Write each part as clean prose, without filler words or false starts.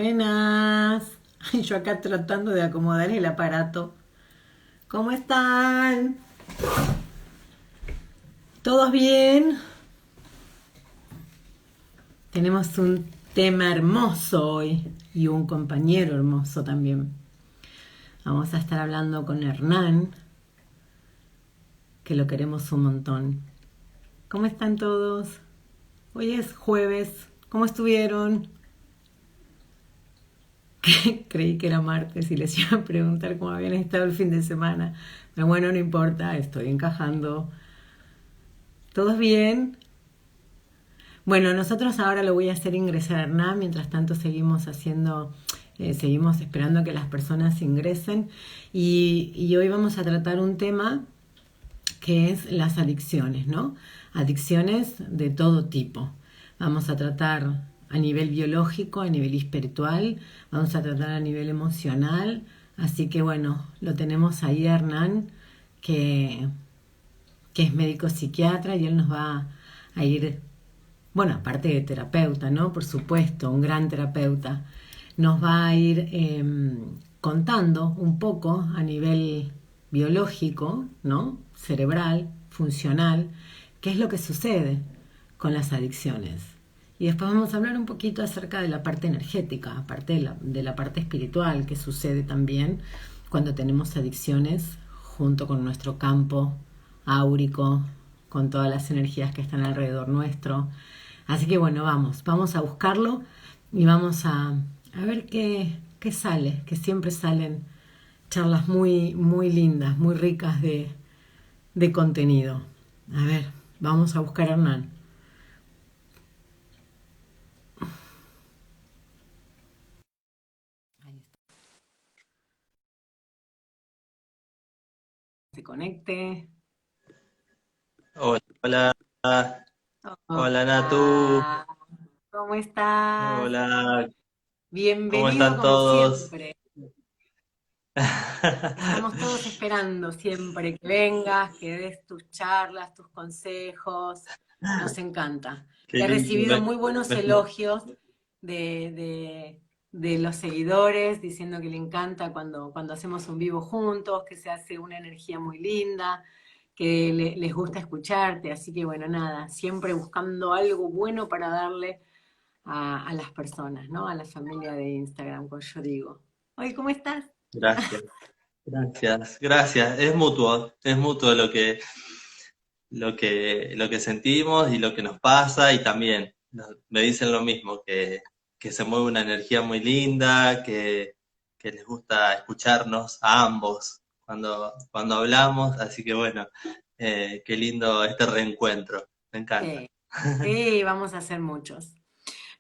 Buenas. Yo acá tratando de acomodar el aparato. ¿Cómo están? ¿Todos bien? Tenemos un tema hermoso hoy y un compañero hermoso también. Vamos a estar hablando con Hernán, que lo queremos un montón. ¿Cómo están todos? Hoy es jueves. ¿Cómo estuvieron? Creí que era martes y les iba a preguntar cómo habían estado el fin de semana. Pero bueno, no importa, estoy encajando. ¿Todos bien? Bueno, nosotros ahora lo voy a hacer ingresar a Hernán, mientras tanto seguimos esperando a que las personas ingresen y hoy vamos a tratar un tema que es las adicciones, ¿no? Adicciones de todo tipo. Vamos a tratar a nivel biológico, a nivel espiritual, vamos a tratar a nivel emocional, así que bueno, lo tenemos ahí a Hernán, que, que es médico psiquiatra y él nos va a ir, bueno, aparte de terapeuta, ¿no? Por supuesto, un gran terapeuta, nos va a ir contando un poco a nivel biológico, ¿no? Cerebral, funcional, qué es lo que sucede con las adicciones. Y después vamos a hablar un poquito acerca de la parte energética, aparte de la parte espiritual que sucede también cuando tenemos adicciones junto con nuestro campo áurico, con todas las energías que están alrededor nuestro. Así que bueno, vamos a buscarlo y vamos a ver qué sale, que siempre salen charlas muy, muy lindas, muy ricas de contenido. A ver, vamos a buscar a Hernán. Ahí está. Se conecte. Hola, hola, hola Natu, Hola, ¿cómo estás? hola, ¿cómo Bienvenido están como todos? siempre. Estamos todos esperando siempre que vengas, que des tus charlas, tus consejos. Nos encanta. Qué He lindo, recibido muy buenos elogios de, de los seguidores diciendo que le encanta cuando hacemos un vivo juntos, que se hace una energía muy linda, que les gusta escucharte. Así que bueno, nada, siempre buscando algo bueno para darle a las personas, ¿no? A la familia de Instagram, como yo digo. Oye, ¿cómo estás? gracias, gracias. Es mutuo lo que sentimos y lo que nos pasa y también me dicen lo mismo, que se mueve una energía muy linda, que les gusta escucharnos a ambos cuando hablamos, así que bueno, qué lindo este reencuentro, me encanta. Sí, sí, vamos a hacer muchos.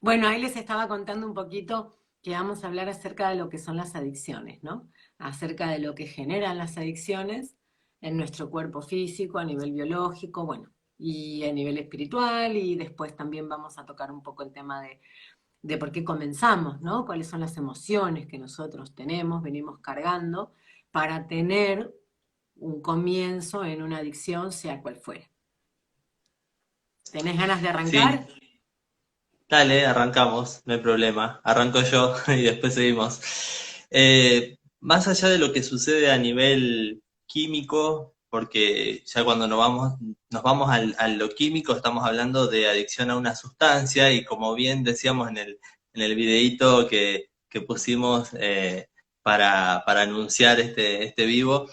Bueno, ahí les estaba contando un poquito que vamos a hablar acerca de lo que son las adicciones, ¿no? Acerca de lo que generan las adicciones en nuestro cuerpo físico, a nivel biológico, bueno, y a nivel espiritual, y después también vamos a tocar un poco el tema de por qué comenzamos, ¿no? Cuáles son las emociones que nosotros tenemos, venimos cargando para tener un comienzo en una adicción, sea cual fuere. ¿Tenés ganas de arrancar? Sí, dale, arrancamos, no hay problema. Arranco yo y después seguimos. Más allá de lo que sucede a nivel químico, porque ya cuando nos vamos a lo químico, estamos hablando de adicción a una sustancia y como bien decíamos en el videíto que pusimos para anunciar este vivo,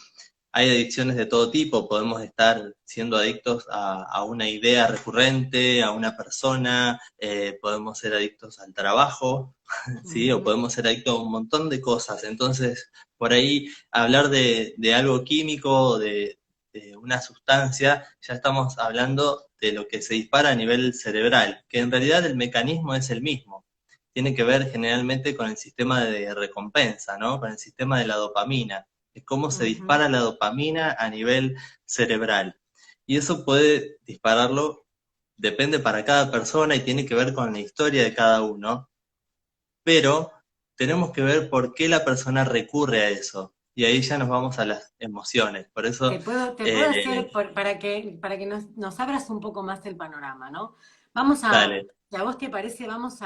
hay adicciones de todo tipo, podemos estar siendo adictos a una idea recurrente, a una persona, podemos ser adictos al trabajo, ¿sí? O Ujú. podemos ser adictos a un montón de cosas. Entonces, por ahí hablar de algo químico, de una sustancia, ya estamos hablando de lo que se dispara a nivel cerebral, que en realidad el mecanismo es el mismo. Tiene que ver generalmente con el sistema de recompensa, ¿no? Con el sistema de la dopamina, es cómo se Ujú. dispara la dopamina a nivel cerebral. Y eso puede dispararlo, depende para cada persona y tiene que ver con la historia de cada uno, pero tenemos que ver por qué la persona recurre a eso. Y ahí ya nos vamos a las emociones. Por eso, Te puedo eh, hacer para que nos abras un poco más el panorama, ¿no? Vamos a, dale, si a vos te parece, vamos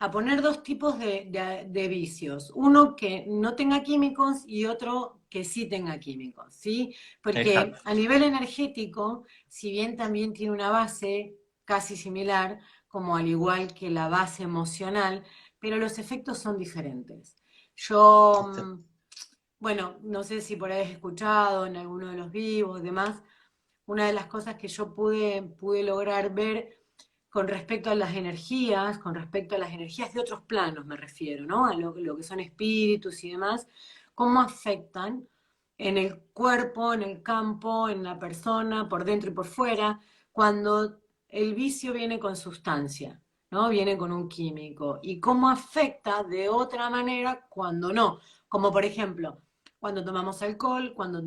a poner dos tipos de vicios, uno que no tenga químicos y otro que sí tenga químicos, ¿sí? Porque Exacto. a nivel energético, si bien también tiene una base casi similar, como al igual que la base emocional, pero los efectos son diferentes. Yo, bueno, no sé si por ahí has escuchado en alguno de los vivos y demás, una de las cosas que yo pude lograr ver con respecto a las energías de otros planos me refiero, ¿no? A lo que son espíritus y demás, cómo afectan en el cuerpo, en el campo, en la persona, por dentro y por fuera, cuando el vicio viene con sustancia, ¿no? Viene con un químico. Y cómo afecta de otra manera cuando no. Como por ejemplo, cuando tomamos alcohol, cuando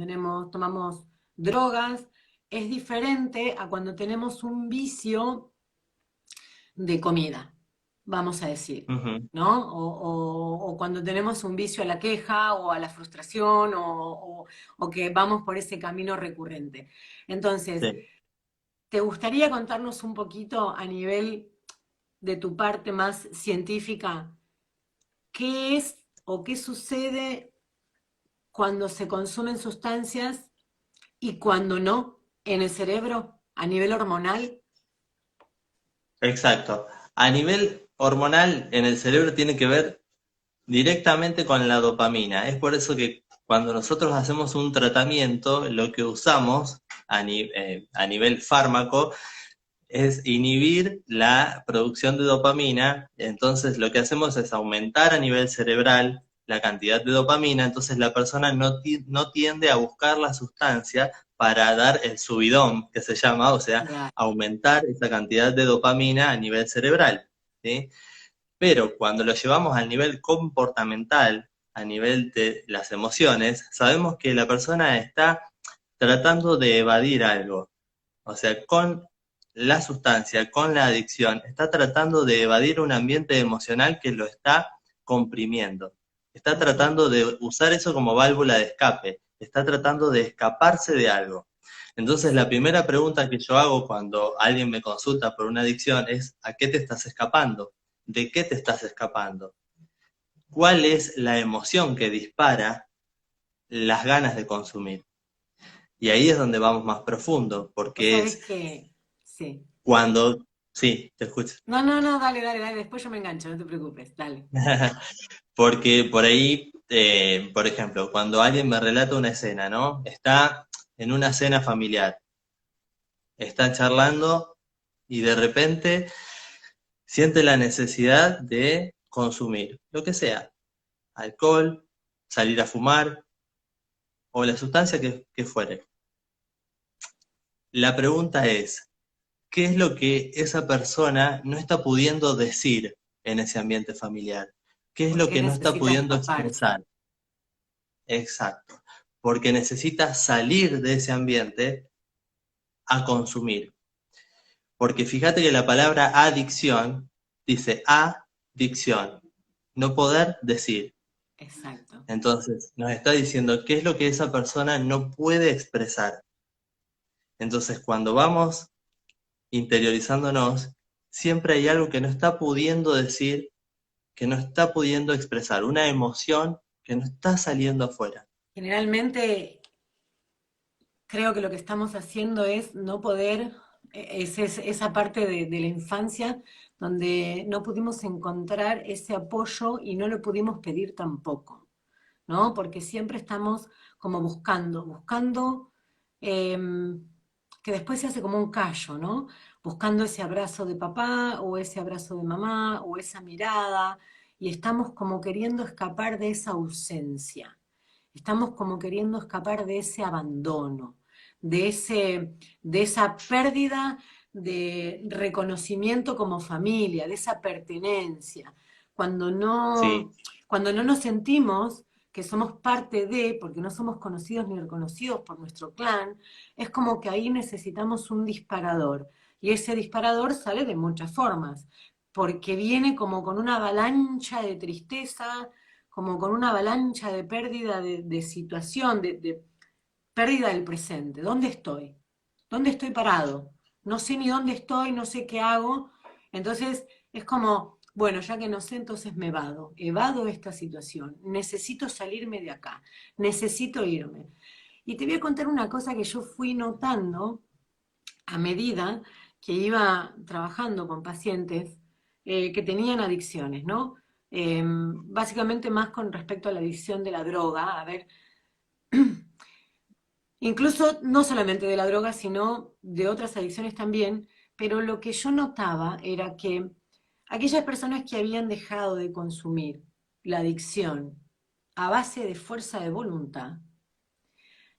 tomamos drogas, es diferente a cuando tenemos un vicio de comida, vamos a decir, Ujú. ¿no? O cuando tenemos un vicio a la queja o a la frustración o que vamos por ese camino recurrente. Entonces, Sí. ¿te gustaría contarnos un poquito a nivel de tu parte más científica qué es o qué sucede cuando se consumen sustancias y cuando no en el cerebro a nivel hormonal? Exacto. A nivel hormonal, en el cerebro tiene que ver directamente con la dopamina. Es por eso que cuando nosotros hacemos un tratamiento, lo que usamos a nivel fármaco es inhibir la producción de dopamina. Entonces lo que hacemos es aumentar a nivel cerebral la cantidad de dopamina, entonces la persona no tiende a buscar la sustancia para dar el subidón, que se llama, o sea, Claro. aumentar esa cantidad de dopamina a nivel cerebral, ¿sí? Pero cuando lo llevamos al nivel comportamental, a nivel de las emociones, sabemos que la persona está tratando de evadir algo. O sea, con la sustancia, con la adicción, está tratando de evadir un ambiente emocional que lo está comprimiendo. Está Ujú. tratando de usar eso como válvula de escape. Está tratando de escaparse de algo. Entonces, la Exacto. primera pregunta que yo hago cuando alguien me consulta por una adicción es, ¿a qué te estás escapando? ¿De qué te estás escapando? ¿Cuál es la emoción que dispara las ganas de consumir? Y ahí es donde vamos más profundo, Vos porque sabés es que, sí. cuando... Sí, te escucho. No, no, no, dale, dale, dale, después yo me engancho, no te preocupes, dale. Porque por ahí, por ejemplo, cuando alguien me relata una escena, ¿no? Está en una cena familiar, está charlando y de repente siente la necesidad de consumir, lo que sea, alcohol, salir a fumar o la sustancia que fuere. La pregunta es, ¿qué es lo que esa persona no está pudiendo decir en ese ambiente familiar? ¿Qué es ¿Por lo qué que no está necesita pudiendo escaparse? expresar? Exacto, porque necesita salir de ese ambiente a consumir. Porque fíjate que la palabra adicción dice adicción, no poder decir. Exacto. Entonces, nos está diciendo qué es lo que esa persona no puede expresar. Entonces, cuando vamos interiorizándonos, siempre hay algo que no está pudiendo decir, que no está pudiendo expresar, una emoción que no está saliendo afuera. Generalmente creo que lo que estamos haciendo es no poder, esa parte de la infancia donde no pudimos encontrar ese apoyo y no lo pudimos pedir tampoco, ¿no? Porque siempre estamos como buscando eh, que después se hace como un callo, ¿no? Buscando ese abrazo de papá o ese abrazo de mamá o esa mirada y estamos como queriendo escapar de esa ausencia, estamos como queriendo escapar de ese abandono, de esa pérdida de reconocimiento como familia, de esa pertenencia. Cuando no, Sí, cuando no nos sentimos que somos parte de, porque no somos conocidos ni reconocidos por nuestro clan, es como que ahí necesitamos un disparador. Y ese disparador sale de muchas formas, porque viene como con una avalancha de tristeza, como con una avalancha de pérdida de situación, de pérdida del presente. ¿Dónde estoy? ¿Dónde estoy parado? No sé ni dónde estoy, no sé qué hago. Entonces es como Bueno, ya que no sé, entonces me evado esta situación, necesito salirme de acá, necesito irme. Y te voy a contar una cosa que yo fui notando a medida que iba trabajando con pacientes que tenían adicciones, ¿no? Básicamente más con respecto a la adicción de la droga, a ver, incluso no solamente de la droga, sino de otras adicciones también, pero lo que yo notaba era que aquellas personas que habían dejado de consumir la adicción a base de fuerza de voluntad,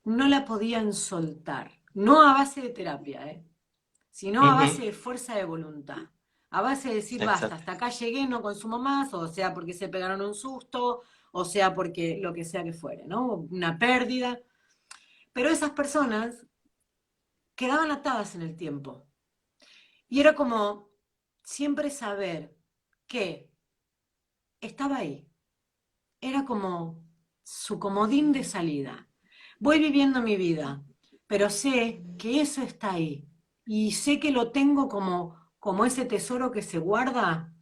no la podían soltar, no a base de terapia, sino a base Ujú, de fuerza de voluntad, a base de decir, basta, exacto. hasta acá llegué, no consumo más, o sea porque se pegaron un susto, o sea porque lo que sea que fuere, ¿no? Una pérdida. Pero esas personas quedaban atadas en el tiempo. Y era como siempre saber que estaba ahí. Era como su comodín de salida. Voy viviendo mi vida, pero sé que eso está ahí. Y sé que lo tengo como ese tesoro que se guarda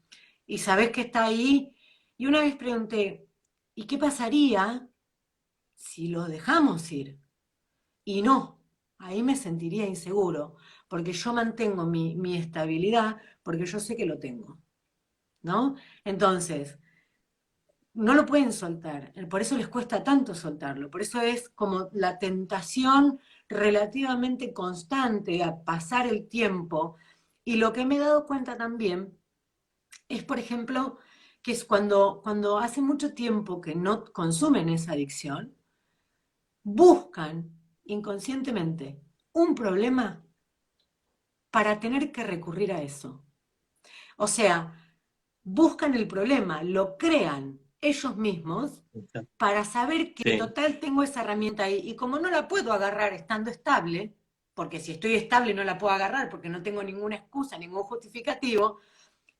y sabes que está ahí. Y una vez pregunté, ¿y qué pasaría si lo dejamos ir? Y no, ahí me sentiría inseguro, porque yo mantengo mi estabilidad, porque yo sé que lo tengo, ¿no? Entonces, no lo pueden soltar, por eso les cuesta tanto soltarlo, por eso es como la tentación relativamente constante a pasar el tiempo. Y lo que me he dado cuenta también es, por ejemplo, que es cuando hace mucho tiempo que no consumen esa adicción, buscan inconscientemente un problema para tener que recurrir a eso. O sea, buscan el problema, lo crean ellos mismos Exacto. para saber que Sí. total tengo esa herramienta ahí y como no la puedo agarrar estando estable, porque si estoy estable no la puedo agarrar porque no tengo ninguna excusa, ningún justificativo,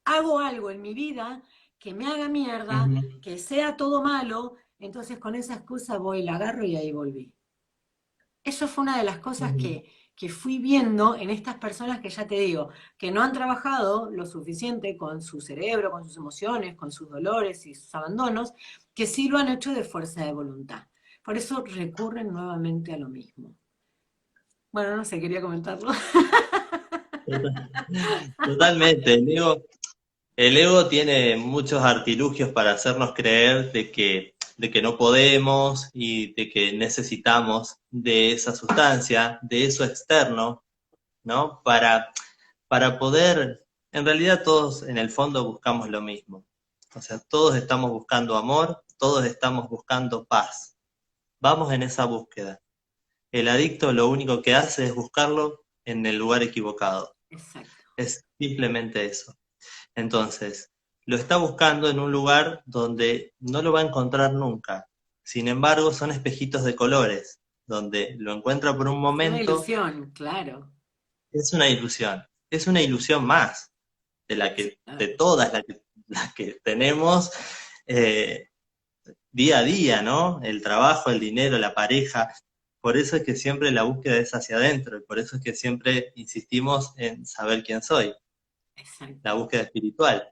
hago algo en mi vida que me haga mierda, Ujú, que sea todo malo, entonces con esa excusa voy, la agarro y ahí volví. Eso fue una de las cosas ujú. que fui viendo en estas personas que ya te digo, que no han trabajado lo suficiente con su cerebro, con sus emociones, con sus dolores y sus abandonos, que sí lo han hecho de fuerza de voluntad. Por eso recurren nuevamente a lo mismo. Bueno, no sé, quería comentarlo. Totalmente. El ego tiene muchos artilugios para hacernos creer de que no podemos y de que necesitamos de esa sustancia, de eso externo, ¿no? Para poder, en realidad todos en el fondo buscamos lo mismo. O sea, todos estamos buscando amor, todos estamos buscando paz. Vamos en esa búsqueda. El adicto lo único que hace es buscarlo en el lugar equivocado. Exacto. Es simplemente eso. Entonces, lo está buscando en un lugar donde no lo va a encontrar nunca. Sin embargo, son espejitos de colores, donde lo encuentra por un Es una momento, ilusión, claro. es una ilusión más Sí, de todas las que tenemos eh, día a día, ¿no? El trabajo, el dinero, la pareja. Por eso es que siempre la búsqueda es hacia adentro, y por eso es que siempre insistimos en saber quién soy, la exacto. búsqueda espiritual,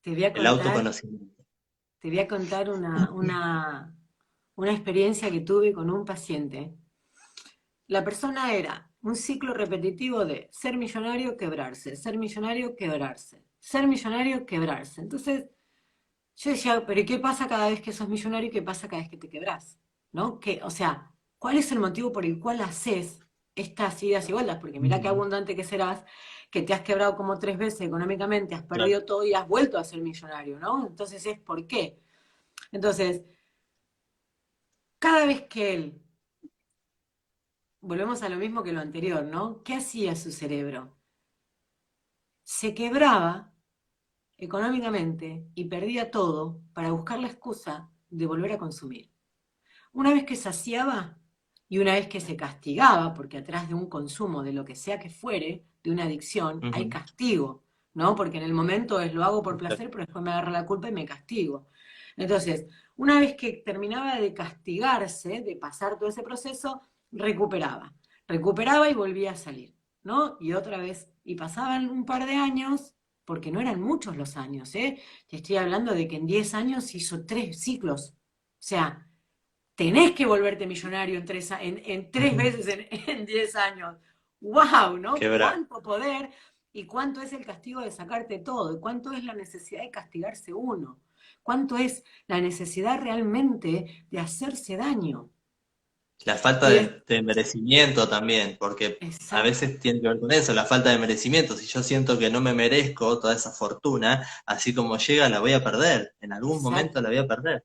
Te voy a el contar, autoconocimiento. te voy a contar una experiencia que tuve con un paciente. La persona era un ciclo repetitivo de ser millonario, quebrarse, ser millonario, quebrarse, ser millonario, quebrarse. Entonces yo decía, pero ¿y qué pasa cada vez que sos millonario y qué pasa cada vez que te quebrás? ¿No? Que, o sea, ¿cuál es el motivo por el cual haces estas idas y vueltas? Porque mira qué Ujú. abundante que serás, que te has quebrado como 3 veces económicamente, has Claro. perdido todo y has vuelto a ser millonario, ¿no? Entonces es ¿por qué? Entonces, cada vez que él, volvemos a lo mismo que lo anterior, ¿no? ¿Qué hacía su cerebro? Se quebraba económicamente y perdía todo para buscar la excusa de volver a consumir. Una vez que saciaba y una vez que se castigaba, porque atrás de un consumo de lo que sea que fuere, de una adicción, hay Ujú. castigo, ¿no? Porque en el momento es lo hago por Exacto. placer, pero después me agarra la culpa y me castigo. Entonces, una vez que terminaba de castigarse, de pasar todo ese proceso, recuperaba. Recuperaba y volvía a salir, ¿no? Y otra vez, y pasaban un par de años, porque no eran muchos los años, ¿eh? Te estoy hablando de que en 10 años hizo 3 ciclos. O sea, tenés que volverte millonario en 3 veces en 10 años. ¡Wow! ¿No? Quebrar. ¿Cuánto poder y cuánto es el castigo de sacarte todo? ¿Y cuánto es la necesidad de castigarse uno? ¿Cuánto es la necesidad realmente de hacerse daño? La falta Y es, de merecimiento también, porque a exacto, veces tiene que ver con eso, la falta de merecimiento. Si yo siento que no me merezco toda esa fortuna, así como llega, la voy a perder. En algún momento exacto. la voy a perder.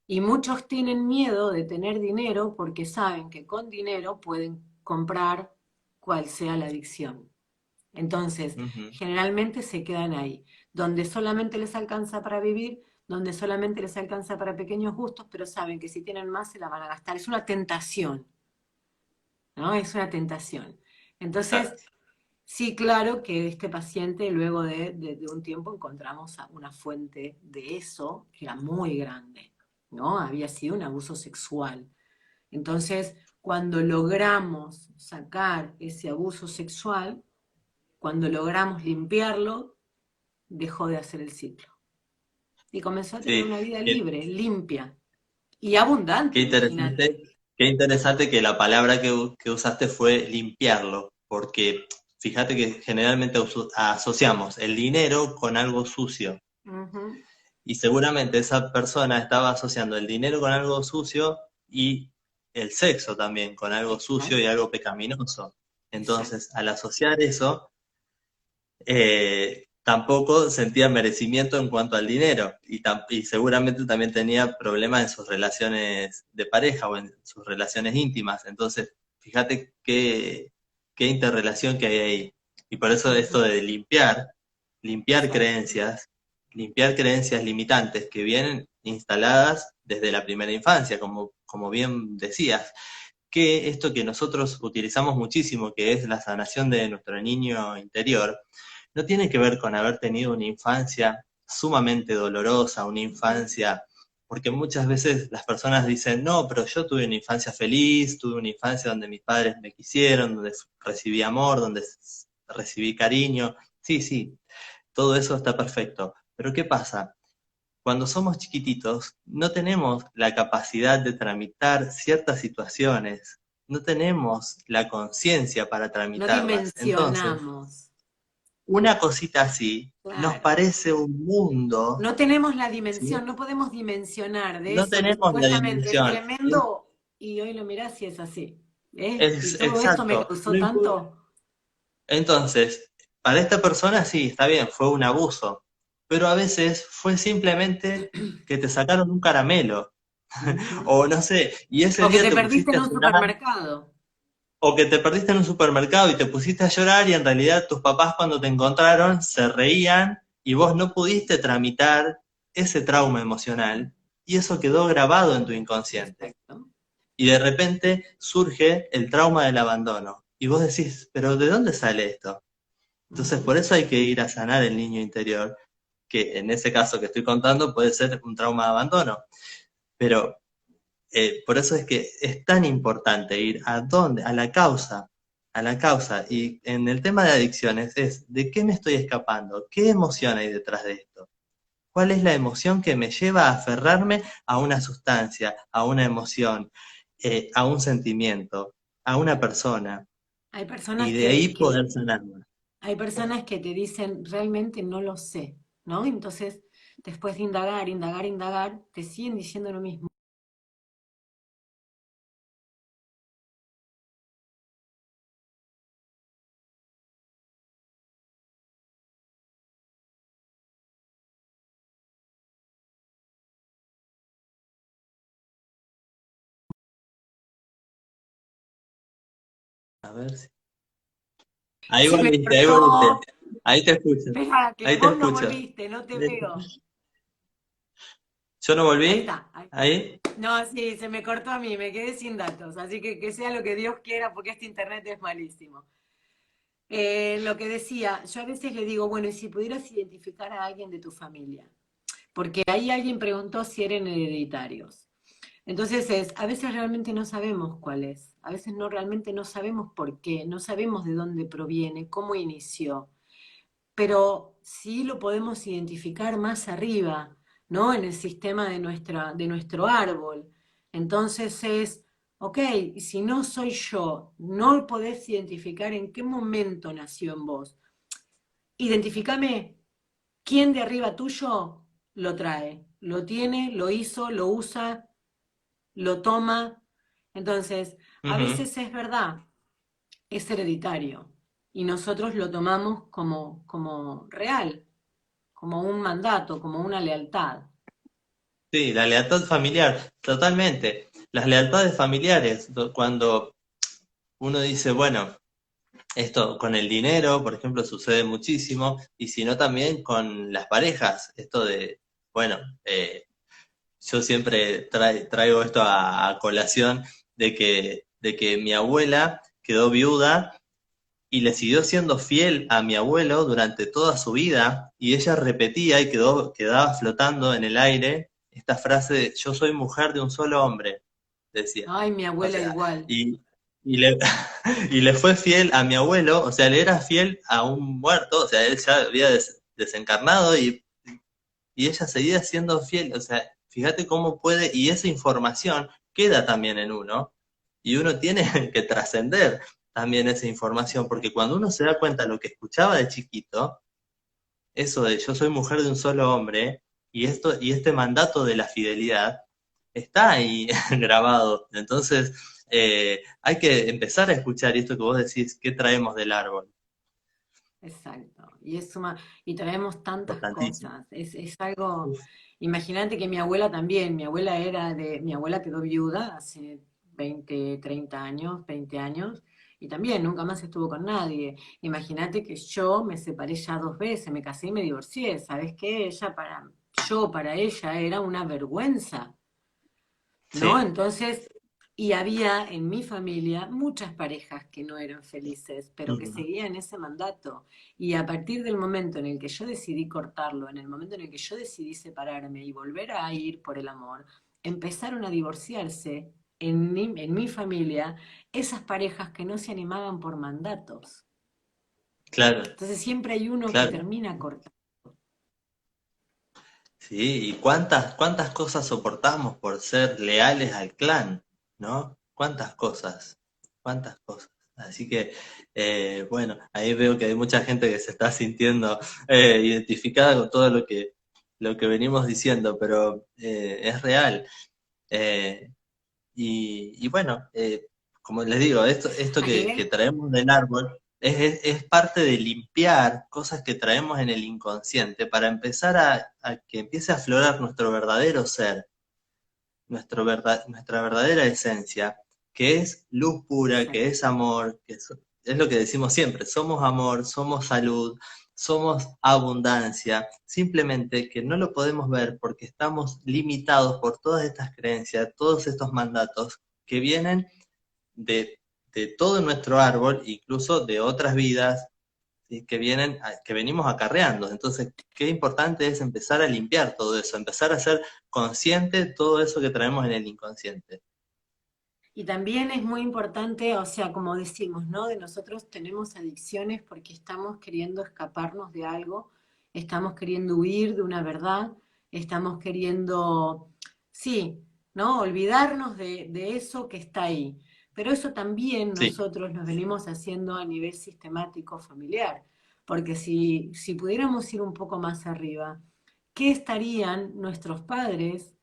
Y muchos tienen miedo de tener dinero porque saben que con dinero pueden comprar cual sea la adicción. Entonces, Ujú. generalmente se quedan ahí, donde solamente les alcanza para vivir, donde solamente les alcanza para pequeños gustos, pero saben que si tienen más se la van a gastar. Es una tentación, ¿no? Es una tentación. Entonces, Exacto. sí, claro que este paciente, luego de un tiempo, encontramos una fuente de eso que era muy grande, ¿no? Había sido un abuso sexual. Entonces, cuando logramos sacar ese abuso sexual, cuando logramos limpiarlo, dejó de hacer el ciclo. Y comenzó a tener Sí, una vida qué, libre, limpia y abundante, imagínate. qué interesante que la palabra que usaste fue limpiarlo, porque fíjate que generalmente asociamos el dinero con algo sucio. Ujú, Y seguramente esa persona estaba asociando el dinero con algo sucio y el sexo también con algo sucio y exacto, algo pecaminoso. exacto. Entonces, al asociar eso, tampoco sentía merecimiento en cuanto al dinero y seguramente también tenía problemas en sus relaciones de pareja o en sus relaciones íntimas. Entonces, fíjate qué interrelación que hay ahí. Y por eso esto Ujú, de limpiar exacto. creencias, limpiar creencias limitantes que vienen instaladas desde la primera infancia, como bien decías, que esto que nosotros utilizamos muchísimo, que es la sanación de nuestro niño interior, no tiene que ver con haber tenido una infancia sumamente dolorosa, una Ujú, infancia, porque muchas veces las personas dicen, no, pero yo tuve una infancia feliz, tuve una infancia donde mis padres me quisieron, donde recibí amor, donde recibí cariño. Sí, sí, todo eso está perfecto. Pero ¿qué pasa? Cuando somos chiquititos, no tenemos la capacidad de tramitar ciertas situaciones, no tenemos la conciencia para no tramitarlas. Entonces, dimensionamos, una cosita así nos claro. parece un mundo, No tenemos la ¿sí? dimensión, no podemos dimensionar de No eso que tenemos la supuestamente es dimensión. tremendo y hoy lo mirás y es así. ¿Eh? Y Es todo esto me exacto. causó tanto. Entonces, para esta persona sí, está bien, fue un abuso, pero a veces fue simplemente que te sacaron un caramelo, Ujú. o no sé, y ese O que día te te perdiste pusiste en a un llorar, supermercado. o que te perdiste en un supermercado y te pusiste a llorar y en realidad tus papás cuando te encontraron se reían y vos no pudiste tramitar ese trauma emocional y eso quedó grabado en tu inconsciente. Exacto. Y de repente surge el trauma del abandono. Y vos decís, pero ¿de dónde sale esto? Entonces, por Ujú. eso hay que ir a sanar el niño interior, que en ese caso que estoy contando puede ser un trauma de abandono. Pero por eso es que es tan importante ir a dónde, a la causa, a la causa. Y en el tema de adicciones es, ¿de qué me estoy escapando? ¿Qué emoción hay detrás de esto? ¿Cuál es la emoción que me lleva a aferrarme a una sustancia, a una emoción, a un sentimiento, a una persona? Hay Y personas de ahí poder sanarla. hay personas que te dicen, realmente no lo sé, ¿no? Entonces, después de indagar, indagar, indagar, te siguen diciendo lo mismo. A ver si. Ahí Se me volviste, ahí volviste. cortó. Ahí te escucho. Espera, que Ahí te vos no escucho. volviste, no te veo. ¿Yo no Ahí volví? está. Ahí. No, sí, se me cortó a mí, me quedé sin datos, así que sea lo que Dios quiera porque este internet es malísimo. Lo que decía, yo a veces le digo, bueno, ¿y si pudieras identificar a alguien de tu familia? Porque ahí alguien preguntó si eran hereditarios. Entonces a veces realmente no sabemos cuál es, a veces no realmente no sabemos por qué, no sabemos de dónde proviene, cómo inició, pero sí lo podemos identificar más arriba, ¿no? En el sistema de nuestro árbol. Entonces es, ok, y si no soy yo, no podés identificar en qué momento nació en vos. Identifícame quién de arriba tuyo lo trae, lo tiene, lo hizo, lo usa, lo toma. Entonces, a Ujú. veces es verdad, es hereditario y nosotros lo tomamos como real, como un mandato, como una lealtad. Sí, la lealtad familiar, totalmente. Las lealtades familiares, cuando uno dice, bueno, esto con el dinero, por ejemplo, sucede muchísimo, y si no también con las parejas, esto de, bueno, yo siempre traigo esto a colación de que mi abuela quedó viuda y le siguió siendo fiel a mi abuelo durante toda su vida, y ella repetía y quedaba flotando en el aire esta frase de yo soy mujer de un solo hombre, decía. Ay, mi O abuela sea, igual. y le, y le fue fiel a mi abuelo, o sea, le era fiel a un muerto, o sea, él ya había desencarnado y ella seguía siendo fiel, o sea, fíjate cómo puede, y esa información queda también en uno, y uno tiene que trascender también esa información, porque cuando uno se da cuenta de lo que escuchaba de chiquito, eso de yo soy mujer de un solo hombre, y este mandato de la fidelidad, está ahí grabado. Entonces, hay que empezar a escuchar esto que vos decís, ¿qué traemos del árbol? Exacto. Y es y traemos tantas Importantísimo. cosas. Es algo, Uf, imagínate que mi abuela también, mi abuela quedó viuda hace 20 30 años, 20 años, y también nunca más estuvo con nadie. Imagínate que yo me separé ya 2 veces, me casé y me divorcié. ¿Sabes qué? Para ella era una vergüenza. ¿No? sí. Entonces, y había en mi familia muchas parejas que no eran felices, pero que Ujú. seguían ese mandato. Y a partir del momento en el que yo decidí cortarlo, en el momento en el que yo decidí separarme y volver a ir por el amor, empezaron a divorciarse en mi familia esas parejas que no se animaban por mandatos. Claro, Entonces siempre hay uno que claro. termina cortando. Sí, y cuántas cosas soportamos por ser leales al clan, ¿no? Cuántas cosas. Así que, bueno, ahí veo que hay mucha gente que se está sintiendo identificada con todo lo que venimos diciendo, pero es real. Eh, y bueno, como les digo, esto A que nivel, traemos del árbol es parte de limpiar cosas que traemos en el inconsciente para empezar a que empiece a aflorar nuestro verdadero ser, nuestra verdadera esencia, que es luz pura, que es amor, es lo que decimos siempre, somos amor, somos salud, somos abundancia, simplemente que no lo podemos ver porque estamos limitados por todas estas creencias, todos estos mandatos que vienen de, de todo nuestro árbol, incluso de otras vidas, ¿sí? Que venimos acarreando. Entonces, qué importante es empezar a limpiar todo eso, empezar a ser consciente de todo eso que traemos en el inconsciente. y también es muy importante, o sea, como decimos, ¿no? De nosotros tenemos adicciones porque estamos queriendo escaparnos de algo, estamos queriendo huir de una verdad, estamos queriendo, sí, ¿no? Olvidarnos de eso que está ahí. Pero eso también Sí, nosotros nos venimos haciendo a nivel sistemático familiar, porque si pudiéramos ir un poco más arriba, ¿qué estarían nuestros padres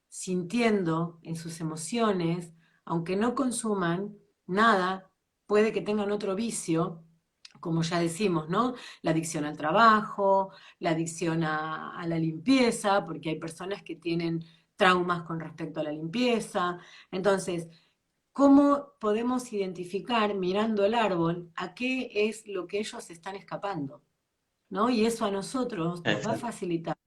sintiendo en sus emociones, aunque no consuman nada, puede que tengan otro vicio, como ya decimos, ¿no? La adicción al trabajo, la adicción a la limpieza, porque hay personas que tienen traumas con respecto a la limpieza. Entonces, ¿cómo podemos identificar mirando el árbol a qué es lo que ellos están escapando? ¿No? Y eso a nosotros nos va a exacto. facilitar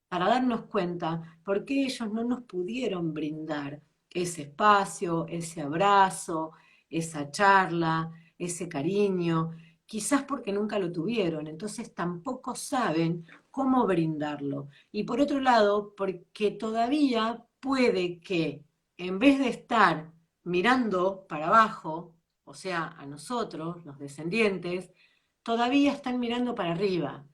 para darnos cuenta por qué ellos no nos pudieron brindar ese espacio, ese abrazo, esa charla, ese cariño, quizás porque nunca lo tuvieron, entonces tampoco saben cómo brindarlo. Y por otro lado, porque todavía puede que en vez de estar mirando para abajo, o sea, a nosotros, los descendientes, todavía están mirando para arriba.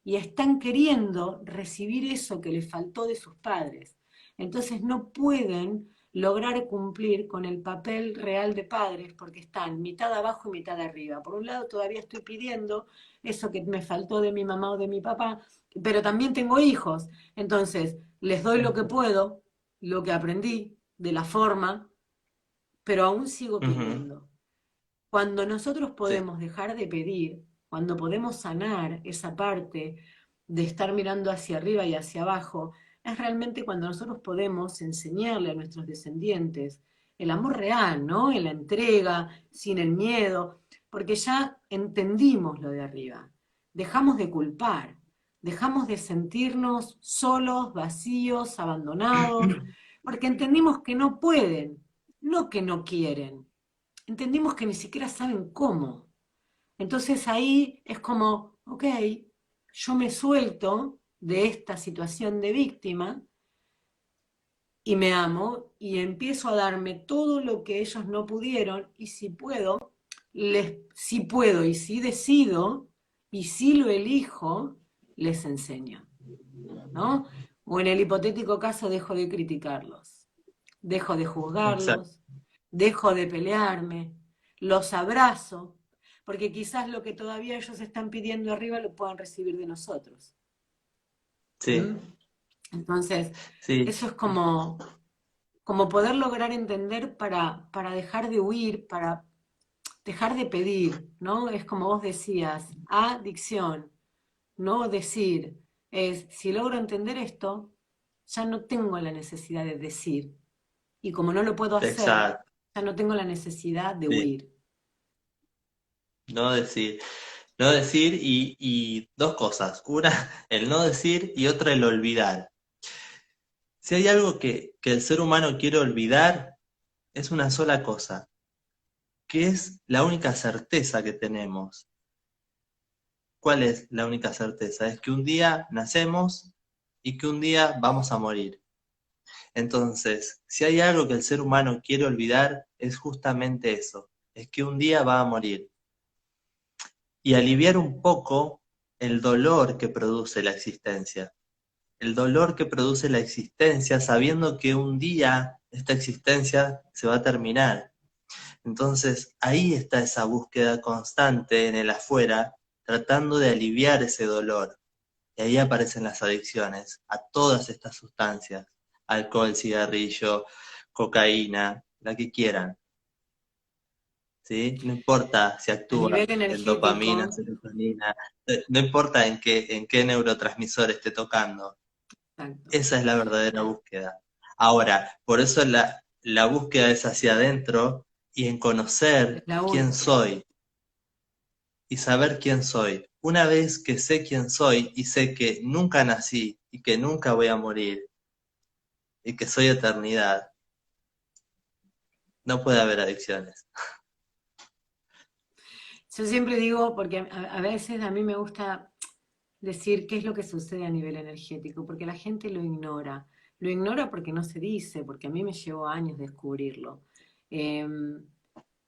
y están queriendo recibir eso que les faltó de sus padres. Entonces no pueden lograr cumplir con el papel real de padres porque están mitad abajo y mitad arriba. Por un lado todavía estoy pidiendo eso que me faltó de mi mamá o de mi papá, pero también tengo hijos. Entonces les doy lo que puedo, lo que aprendí, de la forma, pero aún sigo Ujú, pidiendo. Cuando nosotros sí, podemos dejar de pedir, cuando podemos sanar esa parte de estar mirando hacia arriba y hacia abajo, es realmente cuando nosotros podemos enseñarle a nuestros descendientes el amor real, ¿no? En la entrega, sin el miedo, porque ya entendimos lo de arriba. Dejamos de culpar, dejamos de sentirnos solos, vacíos, abandonados, porque entendimos que no pueden, no que no quieren, entendimos que ni siquiera saben cómo. Entonces ahí es como, ok, yo me suelto de esta situación de víctima y me amo y empiezo a darme todo lo que ellos no pudieron y si puedo, si puedo y si decido y si lo elijo, les enseño, ¿no? O en el hipotético caso dejo de criticarlos, dejo de exacto. juzgarlos, dejo de pelearme, los abrazo, porque quizás lo que todavía ellos están pidiendo arriba lo puedan recibir de nosotros. Sí, ¿Mm? Entonces, sí, eso es como poder lograr entender para dejar de huir, para dejar de pedir, ¿no? Es como vos decías, adicción, no decir, es, si logro entender esto, ya no tengo la necesidad de decir. Y como no lo puedo hacer, exacto. ya no tengo la necesidad de Sí. huir. No decir, no decir y dos cosas. Una, el no decir y otra, el olvidar. Si hay algo que el ser humano quiere olvidar, es una sola cosa, que es la única certeza que tenemos. ¿Cuál es la única certeza? Es que un día nacemos y que un día vamos a morir. Entonces, si hay algo que el ser humano quiere olvidar, es justamente eso, es que un día va a morir. Y aliviar un poco el dolor que produce la existencia. El dolor que produce la existencia sabiendo que un día esta existencia se va a terminar. Entonces, ahí está esa búsqueda constante en el afuera, tratando de aliviar ese dolor. Y ahí aparecen las adicciones a todas estas sustancias, alcohol, cigarrillo, cocaína, la que quieran, ¿sí? No importa si A actúa nivel en energético, dopamina, serotonina, no importa en qué neurotransmisor esté tocando, exacto, esa es la verdadera búsqueda. Ahora, por eso la búsqueda es hacia adentro y en es conocer la quién única. soy y saber quién soy. Una vez que sé quién soy y sé que nunca nací y que nunca voy a morir y que soy eternidad, no puede haber adicciones. Yo siempre digo, porque a veces a mí me gusta decir qué es lo que sucede a nivel energético, porque la gente lo ignora. Lo ignora porque no se dice, porque a mí me llevó años descubrirlo. Eh,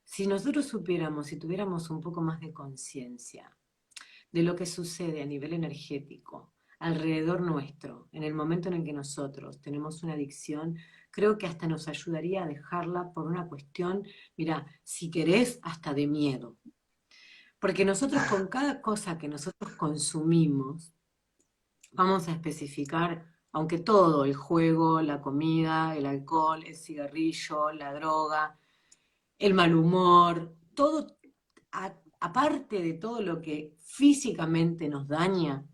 si nosotros supiéramos, si tuviéramos un poco más de conciencia de lo que sucede a nivel energético alrededor nuestro, en el momento en el que nosotros tenemos una adicción, creo que hasta nos ayudaría a dejarla por una cuestión, mira, si querés, hasta de miedo. Porque nosotros con cada cosa que nosotros consumimos, vamos a especificar, aunque todo, el juego, la comida, el alcohol, el cigarrillo, la droga, el mal humor, todo, aparte de todo lo que físicamente nos daña,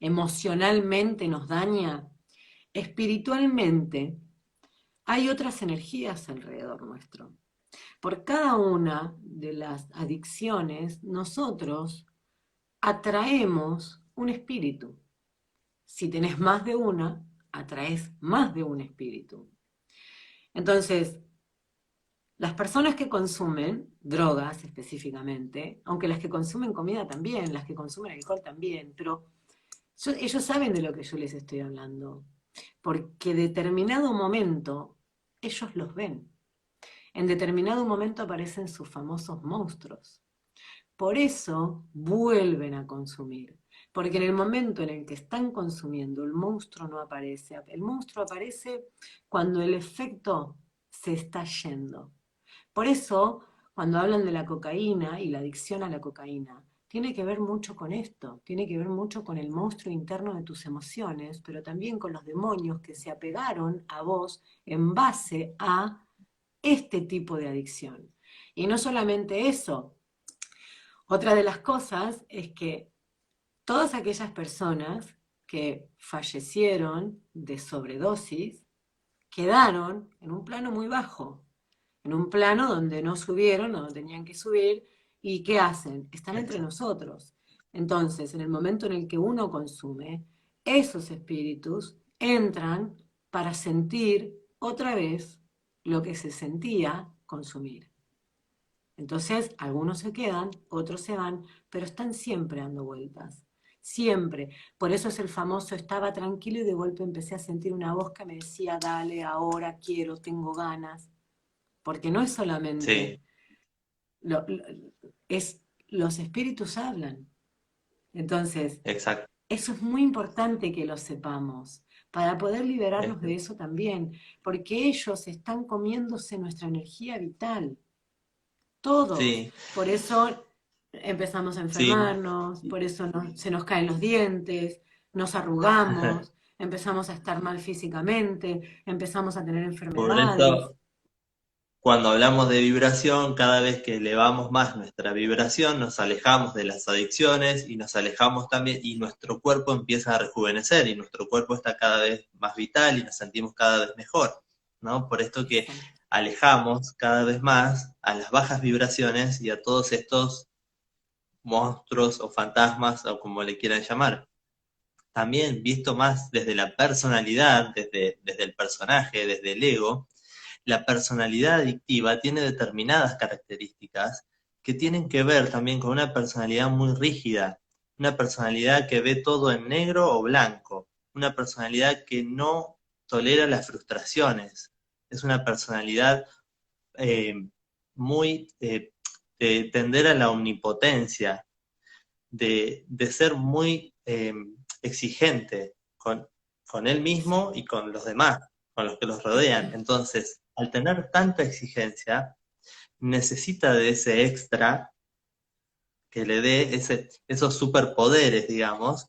emocionalmente nos daña, espiritualmente hay otras energías alrededor nuestro. Por cada una de las adicciones, nosotros atraemos un espíritu. Si tenés más de una, atraes más de un espíritu. Entonces, las personas que consumen drogas específicamente, aunque las que consumen comida también, las que consumen alcohol también, pero ellos saben de lo que yo les estoy hablando, porque determinado momento ellos los ven. En determinado momento aparecen sus famosos monstruos. Por eso vuelven a consumir. Porque en el momento en el que están consumiendo, el monstruo no aparece. El monstruo aparece cuando el efecto se está yendo. Por eso, cuando hablan de la cocaína y la adicción a la cocaína, tiene que ver mucho con esto, tiene que ver mucho con el monstruo interno de tus emociones, pero también con los demonios que se apegaron a vos en base a este tipo de adicción. Y no solamente eso, otra de las cosas es que todas aquellas personas que fallecieron de sobredosis quedaron en un plano muy bajo, en un plano donde no subieron, donde tenían que subir, y ¿qué hacen? Están entre Exacto. nosotros. Entonces, en el momento en el que uno consume, esos espíritus entran para sentir otra vez lo que se sentía consumir. Entonces, algunos se quedan, otros se van, pero están siempre dando vueltas. Siempre. Por eso es el famoso estaba tranquilo y de golpe empecé a sentir una voz que me decía, dale, ahora quiero, tengo ganas. Porque no es solamente, Sí, lo- lo- es los espíritus hablan. Entonces, exacto. eso es muy importante que lo sepamos para poder liberarnos de eso también, porque ellos están comiéndose nuestra energía vital. Todos. Sí, Por eso empezamos a sí. enfermarnos, por eso se nos caen los dientes, nos arrugamos, empezamos a estar mal físicamente, empezamos a tener Por enfermedades. eso, cuando hablamos de vibración, cada vez que elevamos más nuestra vibración, nos alejamos de las adicciones y nos alejamos también, y nuestro cuerpo empieza a rejuvenecer y nuestro cuerpo está cada vez más vital y nos sentimos cada vez mejor, ¿no? Por esto que Exacto. alejamos cada vez más a las bajas vibraciones y a todos estos monstruos o fantasmas o como le quieran llamar. También visto más desde la personalidad, desde el personaje, desde el ego, la personalidad adictiva tiene determinadas características que tienen que ver también con una personalidad muy rígida, una personalidad que ve todo en negro o blanco, una personalidad que no tolera las frustraciones, es una personalidad eh, muy de tender a la omnipotencia, de ser muy exigente con él mismo y con los demás, con los que los rodean. Entonces, al tener tanta exigencia, necesita de ese extra que le dé esos superpoderes, digamos,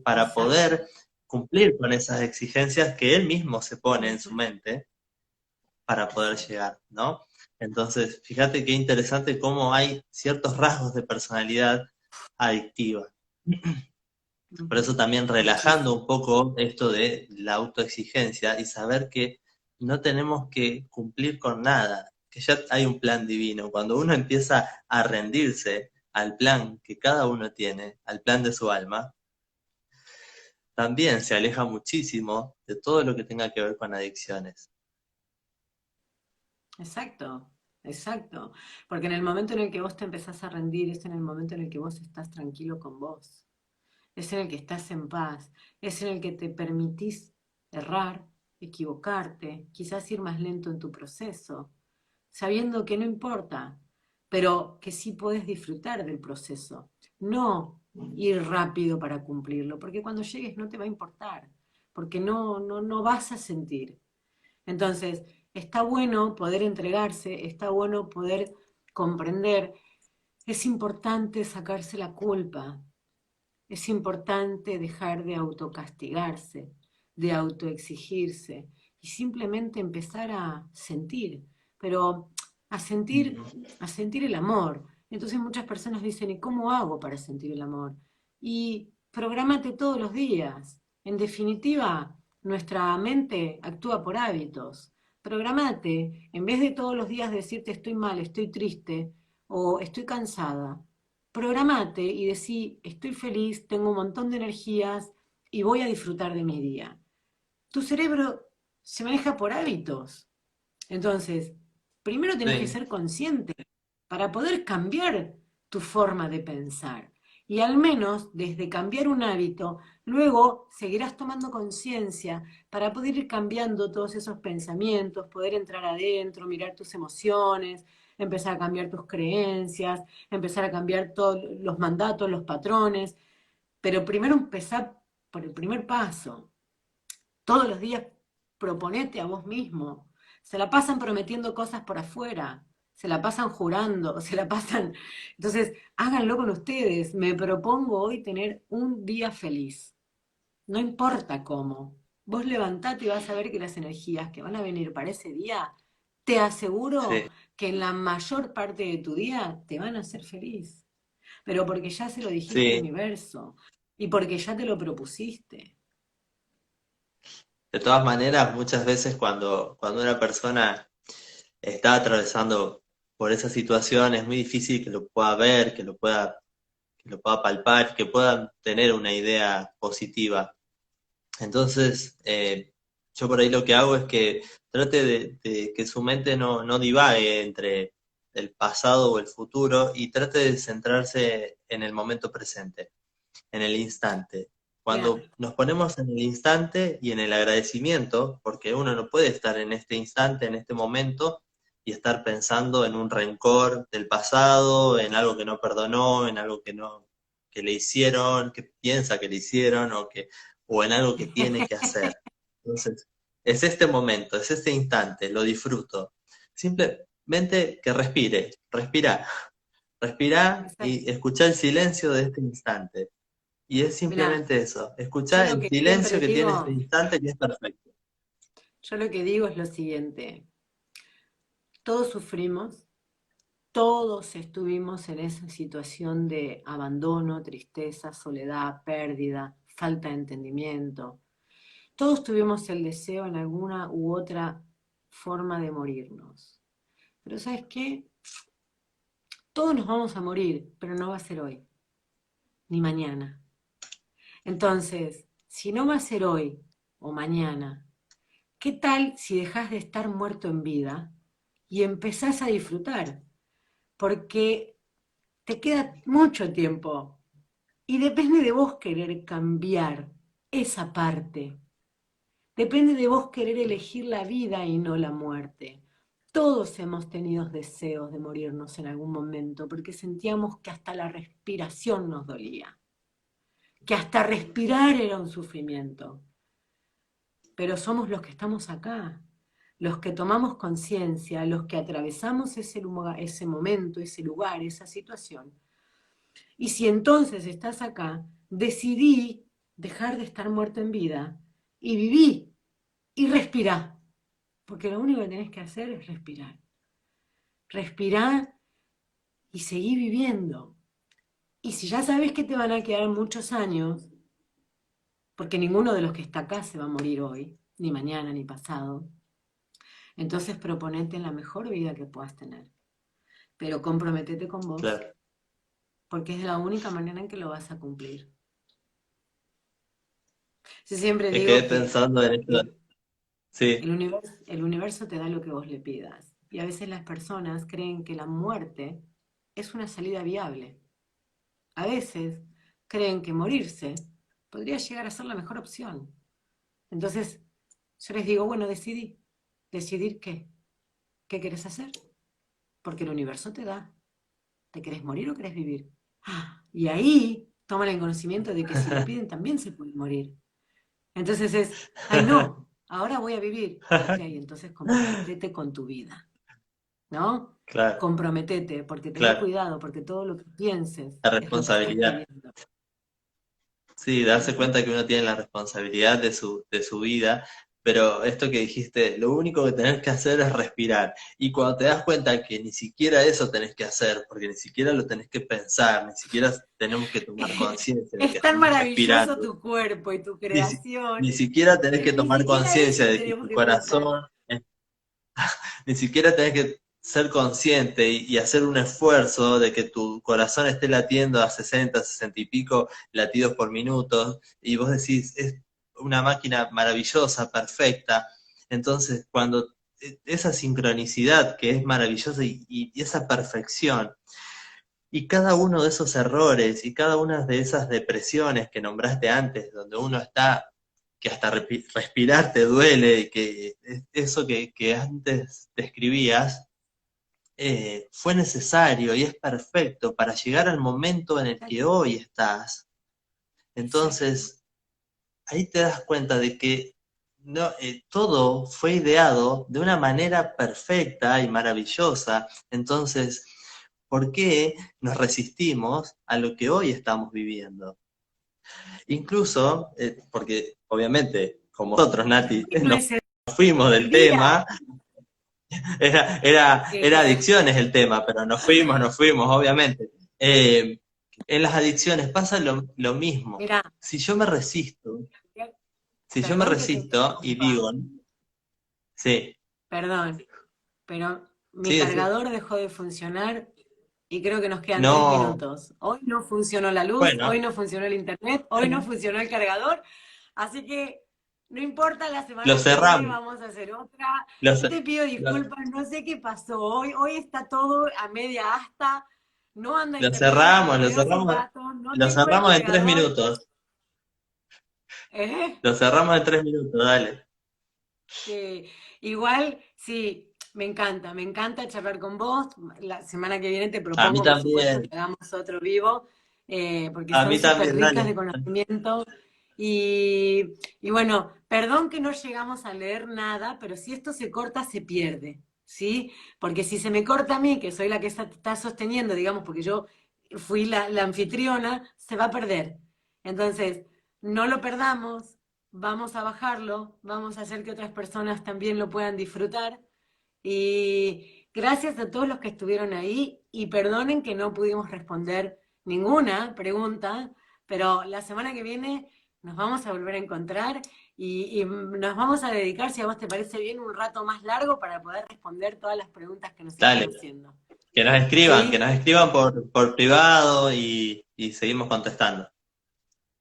para Exacto. poder cumplir con esas exigencias que él mismo se pone en su Ujú. mente para poder Exacto. llegar, ¿no? Entonces, fíjate qué interesante cómo hay ciertos rasgos de personalidad adictiva. Por eso Ujú. también relajando Muchísimo. un poco esto de la autoexigencia y saber que no tenemos que cumplir con nada, que ya hay un plan divino. Cuando uno empieza a rendirse al plan que cada uno tiene, al plan de su alma, también se aleja muchísimo de todo lo que tenga que ver con adicciones. Exacto. Exacto. Porque en el momento en el que vos te empezás a rendir, es en el momento en el que vos estás tranquilo con vos. Es en el que estás en paz. Es en el que te permitís errar, equivocarte, quizás ir más lento en tu proceso, sabiendo que no importa, pero que sí puedes disfrutar del proceso. No ir rápido para cumplirlo, porque cuando llegues no te va a importar, porque no vas a sentir. Entonces, está bueno poder entregarse, está bueno poder comprender. Es importante sacarse la culpa, es importante dejar de autocastigarse, de autoexigirse y simplemente empezar a sentir, pero a sentir, Ujú. a sentir el amor. Entonces muchas personas dicen, ¿y cómo hago para sentir el amor? Y prográmate todos los días. En definitiva, nuestra mente actúa por hábitos. Prográmate, en vez de todos los días decirte estoy mal, estoy triste o estoy cansada, programate y decí, estoy feliz, tengo un montón de energías y voy a disfrutar de mi día. Tu cerebro se maneja por hábitos. Entonces, primero tenés que Sí, ser consciente para poder cambiar tu forma de pensar. Y al menos desde cambiar un hábito, luego seguirás tomando conciencia para poder ir cambiando todos esos pensamientos, poder entrar adentro, mirar tus emociones, empezar a cambiar tus creencias, empezar a cambiar todos los mandatos, los patrones, Pero primero empezá por el primer paso. Todos los días proponete a vos mismo. Se la pasan prometiendo cosas por afuera, se la pasan jurando, se la pasan... Entonces, háganlo con ustedes. Me propongo hoy tener un día feliz. No importa cómo. Vos levantate y vas a ver que las energías que van a venir para ese día, te aseguro Sí, que en la mayor parte de tu día te van a hacer feliz. Pero porque ya se lo dijiste al sí. universo y porque ya te lo propusiste. De todas maneras, muchas veces cuando una persona está atravesando por esa situación, es muy difícil que lo pueda ver, que lo pueda palpar, que pueda tener una idea positiva. Entonces, yo por ahí lo que hago es que trate de que su mente no divague entre el pasado o el futuro y trate de centrarse en el momento presente, en el instante. Mira, Cuando nos ponemos en el instante y en el agradecimiento, porque uno no puede estar en este instante, en este momento, y estar pensando en un rencor del pasado, en algo que no perdonó, en algo que no, que le hicieron, que piensa que le hicieron, o en algo que tiene que hacer. Entonces, es este momento, es este instante, lo disfruto. Simplemente que respira, respira y exacto. escucha el silencio de este instante. Y es Mira, simplemente eso, yo escuchar lo el que silencio siempre que tiene este digo, instante que es perfecto. yo lo que digo es lo siguiente, todos sufrimos, todos estuvimos en esa situación de abandono, tristeza, soledad, pérdida, falta de entendimiento. Todos tuvimos el deseo en alguna u otra forma de morirnos. Pero ¿sabes qué? Todos nos vamos a morir, pero no va a ser hoy, ni mañana. Entonces, si no va a ser hoy o mañana, ¿qué tal si dejas de estar muerto en vida y empezás a disfrutar? Porque te queda mucho tiempo y depende de vos querer cambiar esa parte. Depende de vos querer elegir la vida y no la muerte. Todos hemos tenido deseos de morirnos en algún momento porque sentíamos que hasta la respiración nos dolía, que hasta respirar era un sufrimiento. Pero somos los que estamos acá, los que tomamos conciencia, los que atravesamos ese momento, ese lugar, esa situación. Y si entonces estás acá, decidí dejar de estar muerto en vida y viví y respirá, porque lo único que tenés que hacer es respirar. Respirá y seguí viviendo. Y si ya sabes que te van a quedar muchos años, porque ninguno de los que está acá se va a morir hoy, ni mañana, ni pasado, entonces proponete la mejor vida que puedas tener. Pero comprometete con vos, Claro. porque es la única manera en que lo vas a cumplir. Yo siempre Me quedé digo que pensando en esto. el, Sí, el universo te da lo que vos le pidas. Y a veces las personas creen que la muerte es una salida viable. A veces creen que morirse podría llegar a ser la mejor opción. Entonces, yo les digo, bueno, decidí. ¿Decidir qué? ¿Qué querés hacer? Porque el universo te da. ¿Te querés morir o querés vivir? Y ahí toman el conocimiento de que si lo piden también se pueden morir. Entonces es, ay no, ahora voy a vivir. Ok, entonces comprometete con tu vida, ¿no? claro, Comprometete, porque tené claro. cuidado, porque todo lo que pienses La es lo que estás responsabilidad. pidiendo. Sí, darse Ujú. cuenta que uno tiene la responsabilidad de su vida, pero esto que dijiste, lo único que tenés que hacer es respirar. Y cuando te das cuenta que ni siquiera eso tenés que hacer, porque ni siquiera lo tenés que pensar, ni siquiera tenemos que tomar conciencia de que Es tan estamos maravilloso respirando, tu cuerpo y tu ni, ni creación siquiera tenés que que ni tomar siquiera conciencia eso de que tenemos tu que pensar. corazón ni siquiera tenés que ser consciente y hacer un esfuerzo de que tu corazón esté latiendo a 60, 60 y pico latidos por minuto, y vos decís, es una máquina maravillosa, perfecta. Entonces, cuando esa sincronicidad que es maravillosa y esa perfección, y cada uno de esos errores y cada una de esas depresiones que nombraste antes, donde uno está, que hasta respirar te duele, y que eso que antes describías, fue necesario y es perfecto para llegar al momento en el que hoy estás Entonces, ahí te das cuenta de que no, todo fue ideado de una manera perfecta y maravillosa. Entonces, ¿por qué nos resistimos a lo que hoy estamos viviendo? Incluso, porque obviamente, como nosotros, Nati, No nos es el fuimos del día. tema, era adicciones el tema, pero nos fuimos, obviamente. En las adicciones pasa lo mismo. Mira, Si yo me resisto, si yo me perdón que te resisto y interrumpa, digo, sí, perdón, pero mi sí, sí, cargador dejó de funcionar y creo que nos quedan tres no, minutos. Hoy no funcionó la luz, hoy bueno, no funcionó el internet, hoy no funcionó el cargador, así que no importa, la lo semana que viene cerramos, vamos a hacer otra. lo, Yo ce- te pido lo- disculpas, no sé qué pasó hoy, hoy está todo a media asta, no anda lo internet, me cerramos, lo quedé hace un cerramos, rato, no lo tengo el cerramos en tres cargador. minutos, ¿Eh? lo cerramos en 3 minutos, dale. Sí, igual, sí, me encanta charlar con vos. La semana que viene te A mí propongo, por supuesto, que también, hagamos otro vivo, porque a son mí súper también, ricas de dale. conocimiento. Y bueno, perdón que no llegamos a leer nada, pero si esto se corta, se pierde, ¿sí? Porque si se me corta a mí, que soy la que está sosteniendo, digamos, porque yo fui la anfitriona, se va a perder. Entonces, no lo perdamos, vamos a bajarlo, vamos a hacer que otras personas también lo puedan disfrutar. Y gracias a todos los que estuvieron ahí y perdonen que no pudimos responder ninguna pregunta, pero la semana que viene nos vamos a volver a encontrar y nos vamos a dedicar, si a vos te parece bien, un rato más largo para poder responder todas las preguntas que nos están Dale, haciendo. que ¿Sí? nos escriban por privado y seguimos contestando.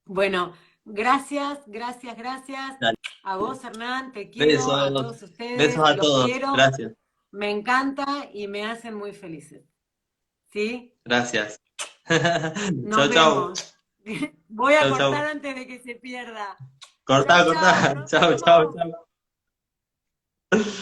Bueno, gracias, gracias, gracias. Dale, A vos, Hernán, te quiero, a besos, todos besos ustedes, a los todos, quiero, gracias, me encanta y me hacen muy felices. ¿Sí? gracias. Nos Chau, chau, vemos. Voy a chau, cortar chau. antes de que se pierda. Cortá, Chau, cortá, chau, nos chau, chau, vemos. chau.